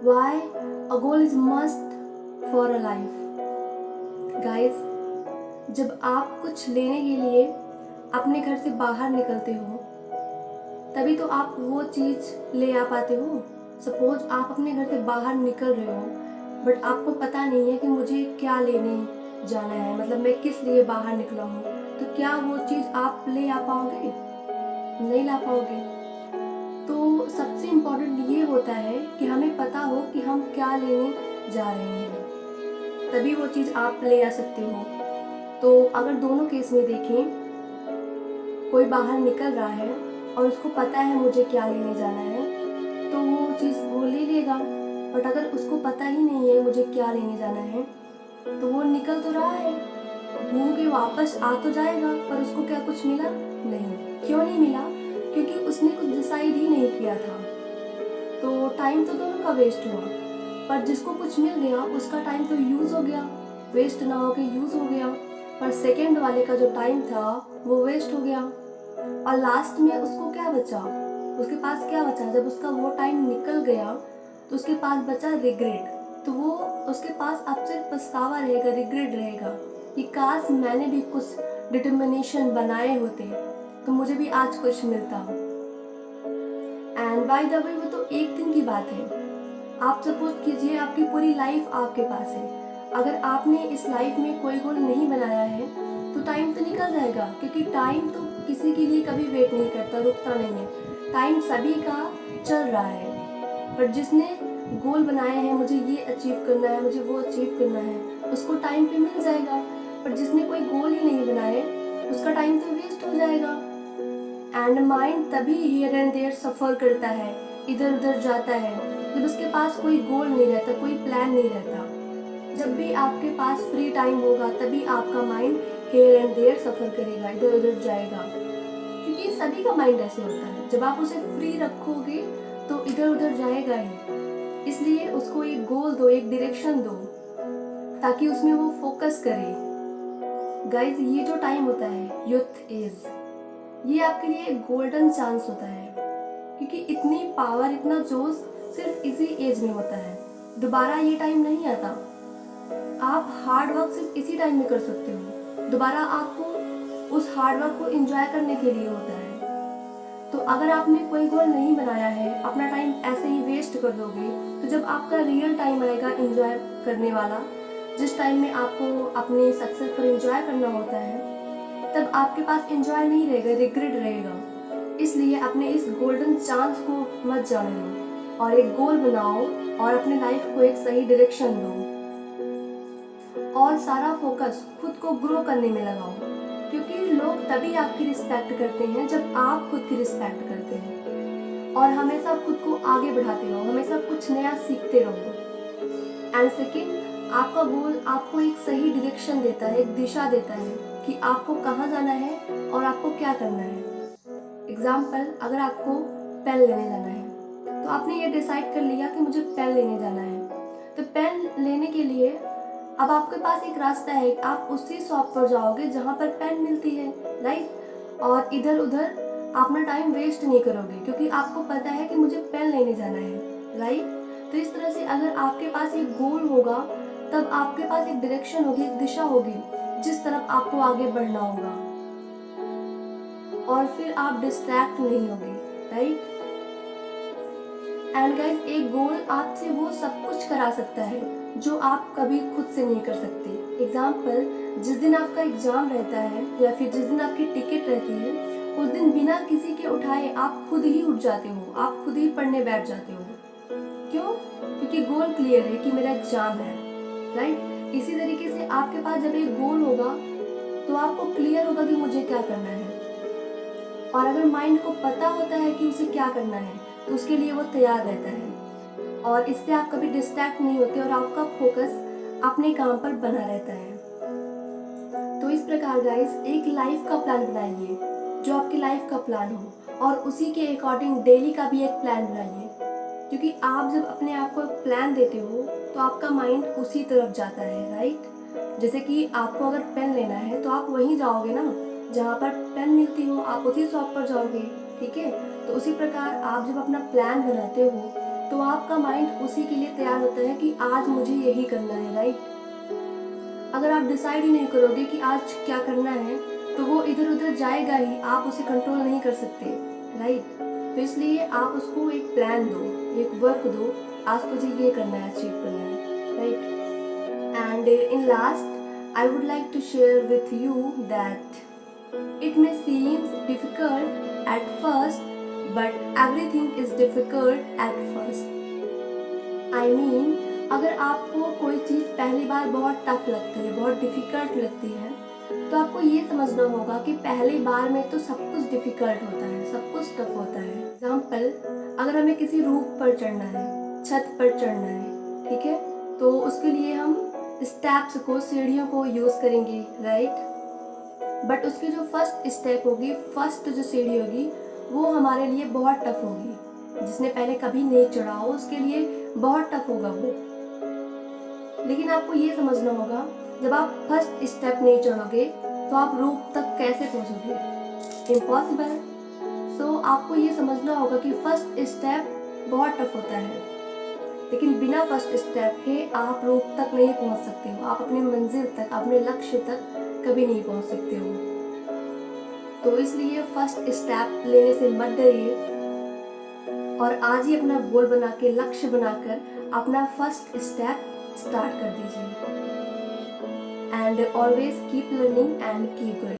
Why a goal is must for a life? Guys, जब आप कुछ लेने के लिए अपने घर से बाहर निकलते हो तभी तो आप वो चीज़ ले आ पाते हो। सपोज आप अपने घर से बाहर निकल रहे हो बट आपको पता नहीं है कि मुझे क्या लेने जाना है, मतलब मैं किस लिए बाहर निकला हूँ, तो क्या वो चीज़ आप ले आ पाओगे? नहीं ला पाओगे। तो सबसे इम्पोर्टेंट ये होता है कि हमें पता हो कि हम क्या लेने जा रहे हैं, तभी वो चीज़ आप ले आ सकते हो। तो अगर दोनों केस में देखें, कोई बाहर निकल रहा है और उसको पता है मुझे क्या लेने जाना है तो वो चीज़ वो ले लेगा। बट अगर उसको पता ही नहीं है मुझे क्या लेने जाना है तो वो निकल तो रहा है, घूम के वापस आ तो जाएगा, पर उसको क्या कुछ मिला? नहीं। क्यों नहीं मिला? क्योंकि उसने कुछ डिसाइड ही नहीं किया था। तो टाइम तो दोनों का वेस्ट हुआ, पर जिसको कुछ मिल गया उसका टाइम तो यूज़ हो गया, वेस्ट ना होके यूज़ हो गया। पर सेकेंड वाले का जो टाइम था वो वेस्ट हो गया। और लास्ट में उसको क्या बचा? उसके पास क्या बचा? जब उसका वो टाइम निकल गया तो उसके पास बचा रिग्रेट। तो वो उसके पास अब सिर्फ पछतावा रहेगा, रिग्रेट रहेगा कि काश मैंने भी कुछ डिटर्मिनेशन बनाए होते तो मुझे भी आज कुछ मिलता। एंड बाय द वे वो तो एक दिन की बात है। आप सपोज कीजिए आपकी पूरी लाइफ आपके पास है, अगर आपने इस लाइफ में कोई गोल नहीं बनाया है तो टाइम तो निकल जाएगा, क्योंकि टाइम तो किसी के लिए कभी वेट नहीं करता, रुकता नहीं है। टाइम सभी का चल रहा है, पर जिसने गोल बनाए हैं मुझे ये अचीव करना है, मुझे वो अचीव करना है, उसको टाइम पे मिल जाएगा। पर जिसने कोई गोल ही नहीं बनाए उसका टाइम तो वेस्ट हो जाएगा। एंड माइंड तभी हियर एंड देयर सफ़र करता है, इधर उधर जाता है, जब उसके पास कोई गोल नहीं रहता, कोई प्लान नहीं रहता। जब भी आपके पास फ्री टाइम होगा तभी आपका माइंड हेयर एंड देयर सफ़र करेगा, इधर उधर जाएगा, क्योंकि सभी का माइंड ऐसे होता है। जब आप उसे फ्री रखोगे तो इधर उधर जाएगा ही। इसलिए उसको एक गोल दो, एक डायरेक्शन दो, ताकि उसमें वो फोकस करे। गाइस, ये जो टाइम होता है यूथ एज, ये आपके लिए एक गोल्डन चांस होता है, क्योंकि इतनी पावर, इतना जोश सिर्फ इसी एज में होता है। दोबारा ये टाइम नहीं आता। आप हार्ड वर्क सिर्फ इसी टाइम में कर सकते हो, दोबारा आपको उस हार्ड वर्क को एंजॉय करने के लिए होता है। तो अगर आपने कोई गोल नहीं बनाया है, अपना टाइम ऐसे ही वेस्ट कर दोगे, तो जब आपका रियल टाइम आएगा एंजॉय करने वाला, जिस टाइम में आपको अपनी सक्सेस पर एंजॉय करना होता है, तब आपके पास एंजॉय नहीं रहेगा, रिग्रेट रहेगा। इसलिए अपने इस गोल्डन चांस को मत जाने दो और एक गोल बनाओ और अपने लाइफ को एक सही डायरेक्शन दो और सारा फोकस खुद को ग्रो करने में लगाओ, क्योंकि लोग तभी आपकी रिस्पेक्ट करते हैं जब आप खुद की रिस्पेक्ट करते हैं। और हमेशा खुद को आगे बढ़ाते रहो, हमेशा कुछ नया सीखते रहो। एंड सेकेंड, आपका गोल आपको एक सही डायरेक्शन देता है, एक दिशा देता है कि आपको कहाँ जाना है और आपको क्या करना है। एग्जाम्पल, अगर आपको पेन लेने जाना है तो आपने ये डिसाइड कर लिया कि मुझे पेन लेने जाना है, तो पेन लेने के लिए अब आपके पास एक रास्ता है, आप उसी शॉप पर जाओगे जहाँ पर पेन मिलती है, राइट। और इधर उधर अपना टाइम वेस्ट नहीं करोगे, क्योंकि आपको पता है कि मुझे पेन लेने जाना है, राइट। तो इस तरह से अगर आपके पास एक गोल होगा तब आपके पास एक डायरेक्शन होगी, एक दिशा होगी जिस तरफ आपको आगे बढ़ना होगा, और फिर आप डिस्ट्रैक्ट नहीं होगे, राइट। एंड गाइस, एक गोल आपसे वो सब कुछ करा सकता है जो आप कभी खुद से नहीं कर सकते। एग्जाम्पल, जिस दिन आपका एग्जाम रहता है या फिर जिस दिन आपकी टिकट रहती है, उस दिन बिना किसी के उठाए आप खुद ही उठ जाते हो, आप खुद ही पढ़ने बैठ जाते हो। क्यों? क्योंकि गोल क्लियर है कि मेरा एग्जाम है, राइट। इसी तरीके से आपके पास जब एक गोल होगा तो आपको क्लियर होगा कि मुझे क्या करना है, और अगर माइंड को पता होता है कि उसे क्या करना है तो उसके लिए वो तैयार रहता है, और इससे आप कभी डिस्ट्रैक्ट नहीं होते और आपका फोकस अपने काम पर बना रहता है। तो इस प्रकार गाइस, एक लाइफ का प्लान बनाइए जो आपकी लाइफ का प्लान हो, और उसी के अकॉर्डिंग डेली का भी एक प्लान बनाइए, क्योंकि आप जब अपने आप को एक प्लान देते हो तो आपका माइंड उसी तरफ जाता है, राइट। जैसे कि आपको अगर पेन लेना है तो आप वहीं जाओगे ना जहाँ पर पेन मिलती हो, आप उसी शॉप पर जाओगे, ठीक है। तो उसी प्रकार आप जब अपना प्लान बनाते हो तो आपका माइंड उसी के लिए तैयार होता है कि आज मुझे यही करना है, राइट। अगर आप डिसाइड ही नहीं करोगे कि आज क्या करना है तो वो इधर उधर जाएगा ही, आप उसे कंट्रोल नहीं कर सकते, राइट। तो इसलिए आप उसको एक प्लान दो, एक वर्क दो, आज मुझे ये करना है, अचीव करना है, right. And in last, I would like to share with you that it may seem difficult at first, but everything is difficult at first. I mean, अगर आपको कोई चीज़ पहली बार बहुत टफ लगती है, बहुत डिफ़िकल्ट लगती है, तो आपको ये समझना होगा कि पहली बार में तो सब कुछ डिफ़िकल्ट होता है, सब कुछ टफ होता है। एग्जाम्पल, अगर हमें किसी रूफ पर चढ़ना है, छत पर चढ़ना है, ठीक है, तो उसके लिए हम स्टेप्स को, सीढ़ियों को यूज़ करेंगे, राइट। बट उसकी जो फर्स्ट स्टेप होगी, फर्स्ट जो सीढ़ी होगी, वो हमारे लिए बहुत टफ होगी। जिसने पहले कभी नहीं चढ़ा हो उसके लिए बहुत टफ होगा वो। लेकिन आपको ये समझना होगा, जब आप फर्स्ट स्टेप नहीं चढ़ोगे तो आप रूफ तक कैसे पहुंचोगे? इम्पॉसिबल। सो आपको ये समझना होगा कि फर्स्ट स्टेप बहुत टफ होता है, लेकिन बिना फर्स्ट स्टेप के आप रूप तक नहीं पहुंच सकते हो, आप अपनी मंजिल तक, अपने लक्ष्य तक कभी नहीं पहुंच सकते हो। तो इसलिए फर्स्ट स्टेप लेने से मत डरिए और आज ही अपना गोल बना के, लक्ष्य बनाकर अपना फर्स्ट स्टेप स्टार्ट कर दीजिए। And always keep learning and keep growing.